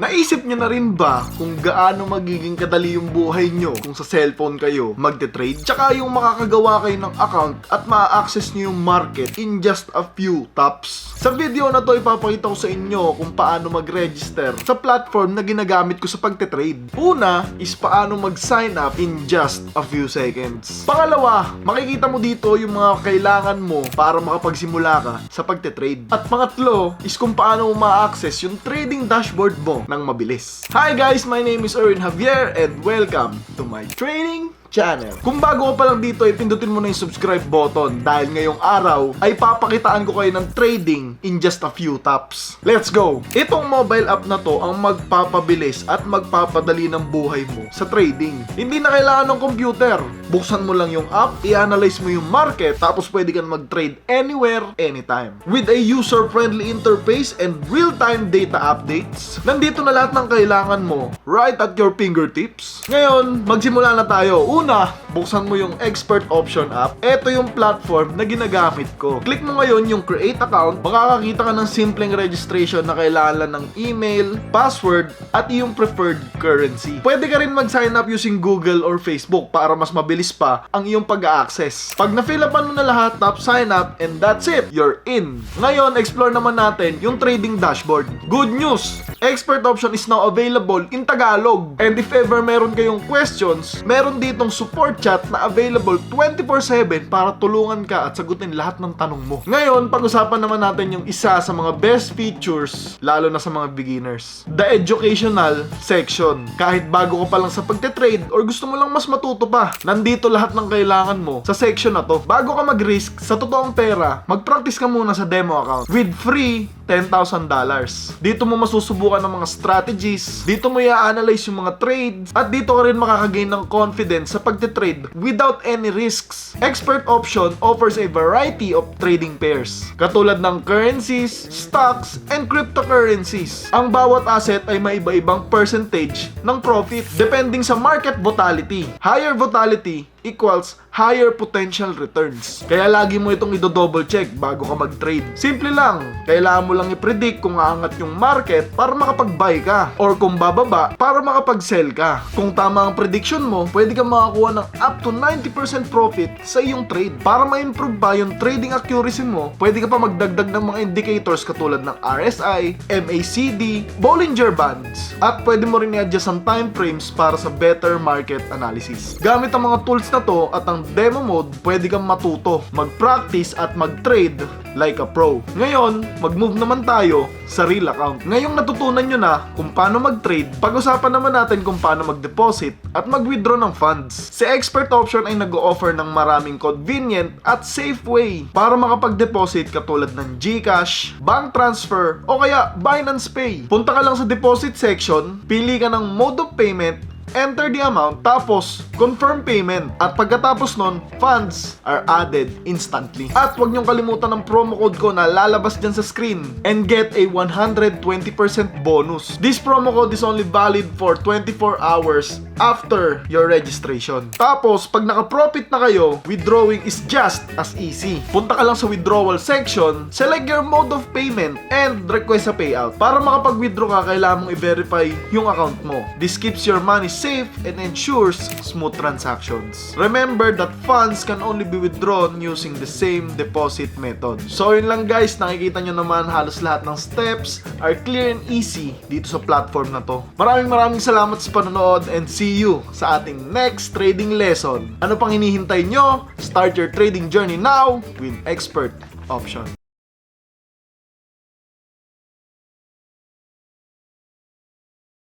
Naisip nyo na rin ba kung gaano magiging kadali yung buhay nyo kung sa cellphone kayo magte-trade? Tsaka yung makakagawa kayo ng account at ma-access nyo yung market in just a few taps. Sa video na to, ipapakita ko sa inyo kung paano mag-register sa platform na ginagamit ko sa pagte-trade. Una is paano mag-sign up in just a few seconds. Pangalawa, makikita mo dito yung mga kailangan mo para makapagsimula ka sa pagte-trade. At pangatlo is kung paano mo ma-access yung trading dashboard mo ng mabilis. Hi guys, my name is Erwin Javier and welcome to my trading channel. Kung bago ka pa lang dito, pindutin mo na yung subscribe button dahil ngayong araw ay papakitaan ko kayo ng trading in just a few taps. Let's go! Itong mobile app na to ang magpapabilis at magpapadali ng buhay mo sa trading. Hindi na kailangan ng computer. Buksan mo lang yung app, i-analyze mo yung market, tapos pwede kang mag-trade anywhere, anytime. With a user-friendly interface and real-time data updates, nandito na lahat ng kailangan mo right at your fingertips. Ngayon, magsimula na tayo. Una, buksan mo yung Expert Option app. Ito yung platform na ginagamit ko. Click mo ngayon yung Create Account. Makakakita ka ng simpleng registration na kailangan lang ng email, password, at yung preferred currency. Pwede ka rin mag-sign up using Google or Facebook para mas mabilis pa ang iyong pag-access. Pag na-fill upan mo na lahat, tap sign up, and that's it. You're in. Ngayon, explore naman natin yung trading dashboard. Good news! Expert Option is now available in Tagalog. And if ever meron kayong questions, meron ditong support chat na available 24/7 para tulungan ka at sagutin lahat ng tanong mo. Ngayon, pag-usapan naman natin yung isa sa mga best features, lalo na sa mga beginners. The educational section. Kahit bago ka pa lang sa pagte-trade or gusto mo lang mas matuto pa, nandito lahat ng kailangan mo sa section na to. Bago ka mag-risk sa totoong pera, mag-practice ka muna sa demo account with free $10,000. Dito mo masusubukan ng mga strategies, dito mo i-analyze yung mga trades, at dito ka rin makakagain ng confidence sa pagte-trade without any risks. Expert Option offers a variety of trading pairs, katulad ng currencies, stocks, and cryptocurrencies. Ang bawat asset ay may iba-ibang percentage ng profit depending sa market volatility. Higher volatility equals higher potential returns. Kaya lagi mo itong i-double check bago ka mag-trade. Simple lang, kailangan mo lang i-predict kung aangat yung market para makapag-buy ka, or kung bababa para makapag-sell ka. Kung tama ang prediction mo, pwede kang makakuha ng up to 90% profit sa iyong trade. Para ma-improve pa yung trading accuracy mo, pwede ka pa magdagdag ng mga indicators katulad ng RSI, MACD, Bollinger Bands, at pwede mo rin i-adjust ang time frames para sa better market analysis. Gamit ang mga tools na to at ang demo mode, pwede kang matuto, mag-practice at mag-trade like a pro. Ngayon, mag-move naman tayo sa real account. Ngayong natutunan nyo na kung paano mag-trade, pag-usapan naman natin kung paano mag-deposit at mag-withdraw ng funds. Si Expert Option ay nag-o-offer ng maraming convenient at safe way para makapag-deposit katulad ng GCash, bank transfer, o kaya Binance Pay. Punta ka lang sa deposit section, pili ka ng mode of payment, enter the amount, tapos confirm payment. At pagkatapos nun, funds are added instantly. At huwag niyong kalimutan ng promo code ko na lalabas dyan sa screen and get a 120% bonus. This promo code is only valid for 24 hours after your registration. Tapos, pag naka-profit na kayo, withdrawing is just as easy. Punta ka lang sa withdrawal section, select your mode of payment, and request a payout. Para makapag-withdraw ka, kailangan mong i-verify yung account mo. This keeps your money safe and ensures smooth transactions. Remember that funds can only be withdrawn using the same deposit method. So yun lang guys, nakikita nyo naman halos lahat ng steps are clear and easy dito sa platform na to. Maraming salamat sa panonood and see you sa ating next trading lesson. Ano pang hinihintay nyo? Start your trading journey now with Expert Option.